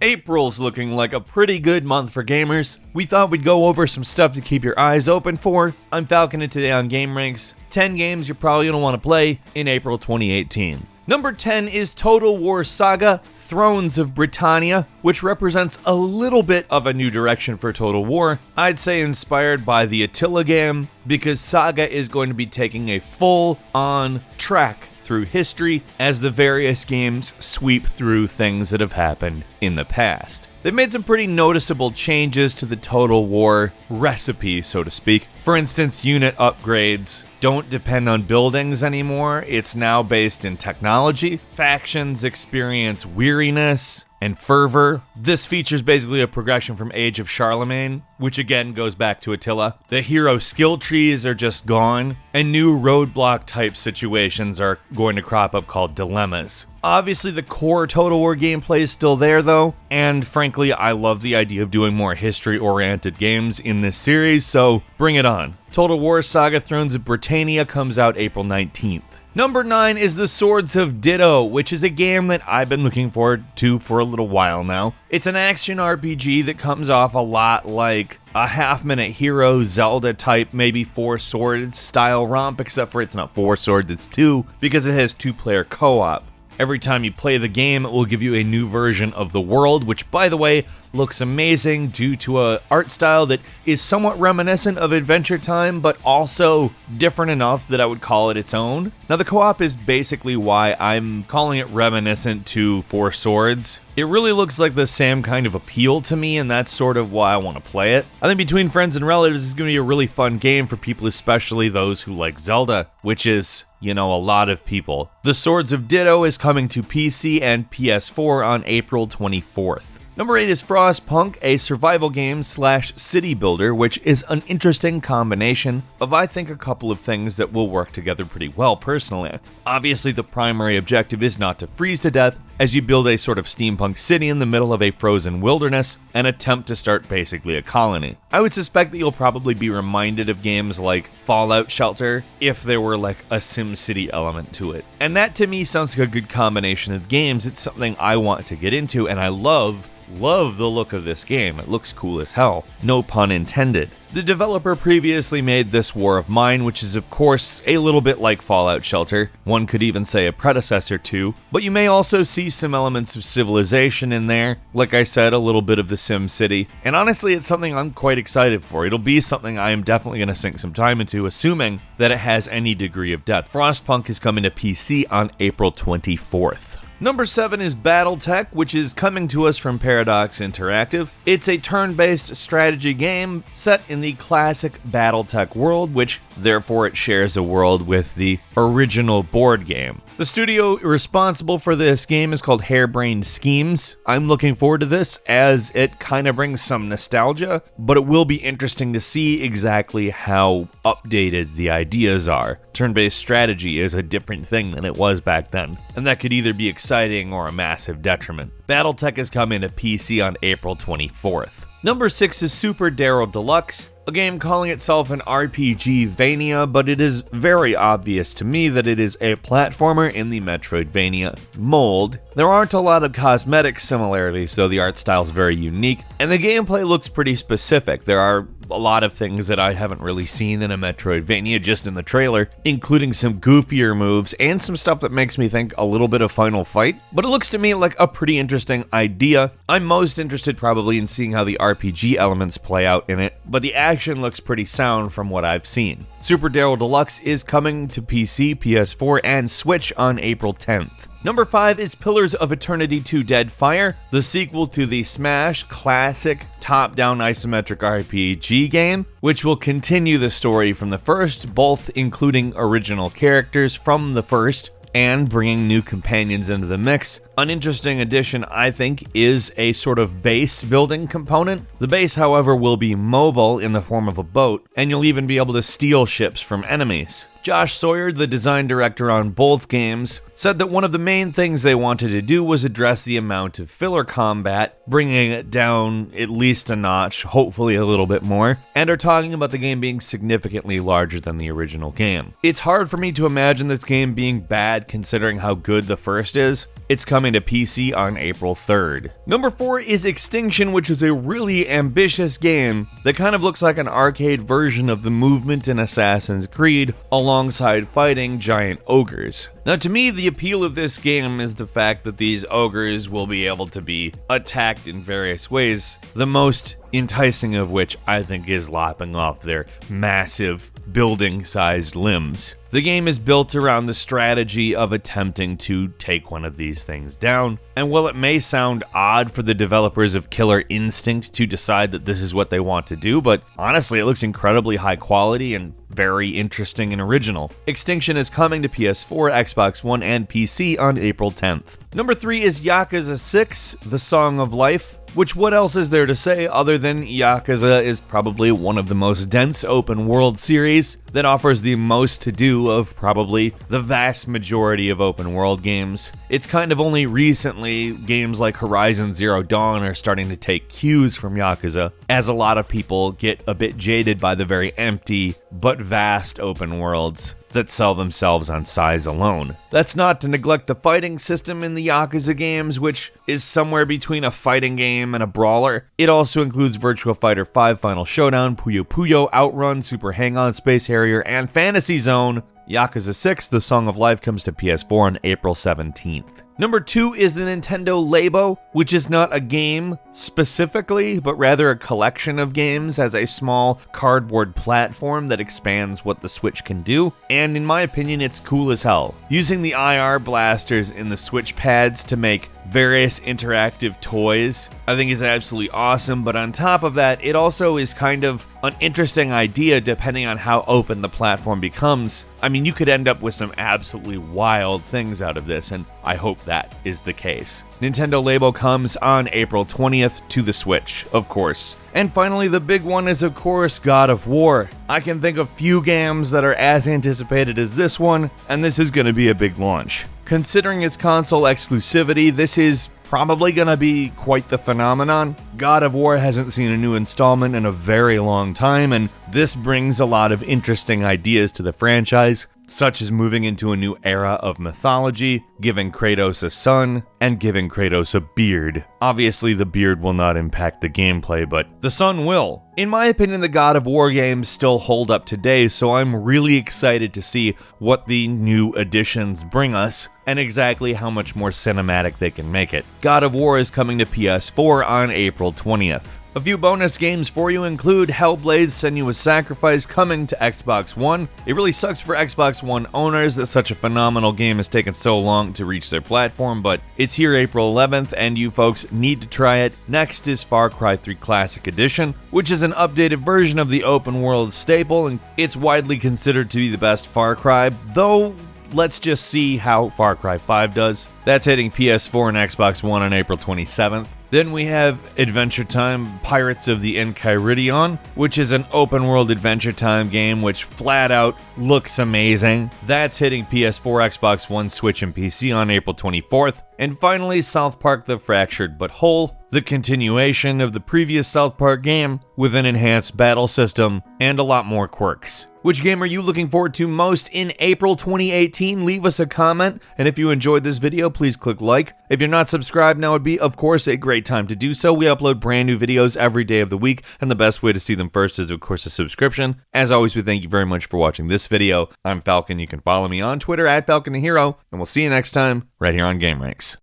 April's looking like a pretty good month for gamers. We thought we'd go over some stuff to keep your eyes open for. I'm Falcon, and today on gameranx, 10 games you're probably going to want to play in April 2018. Number 10 is Total War Saga, Thrones of Britannia, which represents a little bit of a new direction for Total War. I'd say inspired by the Attila game, because Saga is going to be taking a full-on track through history as the various games sweep through things that have happened in the past. They've made some pretty noticeable changes to the Total War recipe, so to speak. For instance, unit upgrades don't depend on buildings anymore. It's now based in technology. Factions experience weariness and fervor. This features basically a progression from Age of Charlemagne, which again goes back to Attila. The hero skill trees are just gone, and new roadblock type situations are going to crop up called dilemmas. Obviously the core Total War gameplay is still there though, and frankly I love the idea of doing more history-oriented games in this series, so bring it on. Total War Saga Thrones of Britannia comes out April 19th. Number 9 is the Swords of Ditto, which is a game that I've been looking forward to for a little while now. It's an action RPG that comes off a lot like a half-minute hero Zelda type, maybe 4-sword style romp, except for it's not 4 swords, it's 2, because it has 2-player co-op. Every time you play the game, it will give you a new version of the world, which, by the way, looks amazing due to an art style that is somewhat reminiscent of Adventure Time, but also different enough that I would call it its own. Now, the co-op is basically why I'm calling it reminiscent to 4 Swords. It really looks like the same kind of appeal to me, and that's sort of why I want to play it. I think between friends and relatives is going to be a really fun game for people, especially those who like Zelda, which is, you know, a lot of people. The Swords of Ditto is coming to PC and PS4 on April 24th. Number 8 is Frostpunk, a survival game / city builder, which is an interesting combination of, I think, a couple of things that will work together pretty well personally. Obviously, the primary objective is not to freeze to death as you build a sort of steampunk city in the middle of a frozen wilderness and attempt to start basically a colony. I would suspect that you'll probably be reminded of games like Fallout Shelter if there were like a SimCity element to it. And that to me sounds like a good combination of games. It's something I want to get into, and I love the look of this game. It looks cool as hell. No pun intended. The developer previously made This War of Mine, which is of course a little bit like Fallout Shelter. One could even say a predecessor to, but you may also see some elements of Civilization in there. Like I said, a little bit of the Sim City. And honestly, it's something I'm quite excited for. It'll be something I am definitely going to sink some time into, assuming that it has any degree of depth. Frostpunk is coming to PC on April 24th. Number 7 is Battletech, which is coming to us from Paradox Interactive. It's a turn-based strategy game set in the classic Battletech world, which therefore it shares a world with the original board game. The studio responsible for this game is called Harebrained Schemes. I'm looking forward to this as it kind of brings some nostalgia, but it will be interesting to see exactly how updated the ideas are. Turn-based strategy is a different thing than it was back then, and that could either be exciting or a massive detriment. Battletech is coming to PC on April 24th. Number 6 is Super Daryl Deluxe, a game calling itself an RPG-vania, but it is very obvious to me that it is a platformer in the Metroidvania mold. There aren't a lot of cosmetic similarities, though the art style is very unique, and the gameplay looks pretty specific. There are a lot of things that I haven't really seen in a Metroidvania just in the trailer, including some goofier moves and some stuff that makes me think a little bit of Final Fight, but it looks to me like a pretty interesting idea. I'm most interested probably in seeing how the RPG elements play out in it, but the action looks pretty sound from what I've seen. Super Daryl Deluxe is coming to PC, PS4, and Switch on April 10th. Number 5 is Pillars of Eternity 2 Deadfire, the sequel to the Smash classic top-down isometric RPG game, which will continue the story from the first, both including original characters from the first and bringing new companions into the mix. An interesting addition, I think, is a sort of base building component. The base, however, will be mobile in the form of a boat, and you'll even be able to steal ships from enemies. Josh Sawyer, the design director on both games, said that one of the main things they wanted to do was address the amount of filler combat, bringing it down at least a notch, hopefully a little bit more, and are talking about the game being significantly larger than the original game. It's hard for me to imagine this game being bad considering how good the first is. It's coming to PC on April 3rd. Number 4 is Extinction, which is a really ambitious game that kind of looks like an arcade version of the movement in Assassin's Creed alongside fighting giant ogres. Now, to me, the appeal of this game is the fact that these ogres will be able to be attacked in various ways, the most enticing of which I think is lopping off their massive building-sized limbs. The game is built around the strategy of attempting to take one of these things down, and while it may sound odd for the developers of Killer Instinct to decide that this is what they want to do, but honestly it looks incredibly high quality and very interesting and original. Extinction is coming to PS4, Xbox One, and PC on April 10th. Number 3 is Yakuza 6, The Song of Life, which what else is there to say other than Yakuza is probably one of the most dense open world series that offers the most to do of probably the vast majority of open world games. It's kind of only recently games like Horizon Zero Dawn are starting to take cues from Yakuza, as a lot of people get a bit jaded by the very empty but vast open worlds that sell themselves on size alone. That's not to neglect the fighting system in the Yakuza games, which is somewhere between a fighting game and a brawler. It also includes Virtua Fighter 5 Final Showdown, Puyo Puyo, Outrun, Super Hang-On, Space Harrier, and Fantasy Zone. Yakuza 6, The Song of Life comes to PS4 on April 17th. Number 2 is the Nintendo Labo, which is not a game specifically, but rather a collection of games as a small cardboard platform that expands what the Switch can do, and in my opinion it's cool as hell. Using the IR blasters in the Switch pads to make various interactive toys, I think is absolutely awesome, but on top of that, it also is kind of an interesting idea depending on how open the platform becomes. I mean, you could end up with some absolutely wild things out of this, and I hope that is the case. Nintendo Labo comes on April 20th to the Switch, of course. And finally, the big one is, of course, God of War. I can think of few games that are as anticipated as this one, and this is going to be a big launch. Considering its console exclusivity, this is probably gonna be quite the phenomenon. God of War hasn't seen a new installment in a very long time, and this brings a lot of interesting ideas to the franchise, such as moving into a new era of mythology, giving Kratos a son, and giving Kratos a beard. Obviously, the beard will not impact the gameplay, but the son will. In my opinion, the God of War games still hold up today, so I'm really excited to see what the new additions bring us, and exactly how much more cinematic they can make it. God of War is coming to PS4 on April 20th. A few bonus games for you include Hellblade: Senua's Sacrifice coming to Xbox One. It really sucks for Xbox One owners that such a phenomenal game has taken so long to reach their platform, but it's here April 11th and you folks need to try it. Next is Far Cry 3 Classic Edition, which is an updated version of the open world staple, and it's widely considered to be the best Far Cry, though let's just see how Far Cry 5 does. That's hitting PS4 and Xbox One on April 27th. Then we have Adventure Time Pirates of the Enchiridion, which is an open world Adventure Time game which flat out looks amazing. That's hitting PS4, Xbox One, Switch, and PC on April 24th. And finally, South Park: The Fractured But Whole, the continuation of the previous South Park game with an enhanced battle system and a lot more quirks. Which game are you looking forward to most in April 2018? Leave us a comment, and if you enjoyed this video, please click like. If you're not subscribed, now would be, of course, a great time to do so. We upload brand new videos every day of the week, and the best way to see them first is, of course, a subscription. As always, we thank you very much for watching this video. I'm Falcon. You can follow me on Twitter @FalconTheHero, and we'll see you next time right here on gameranx.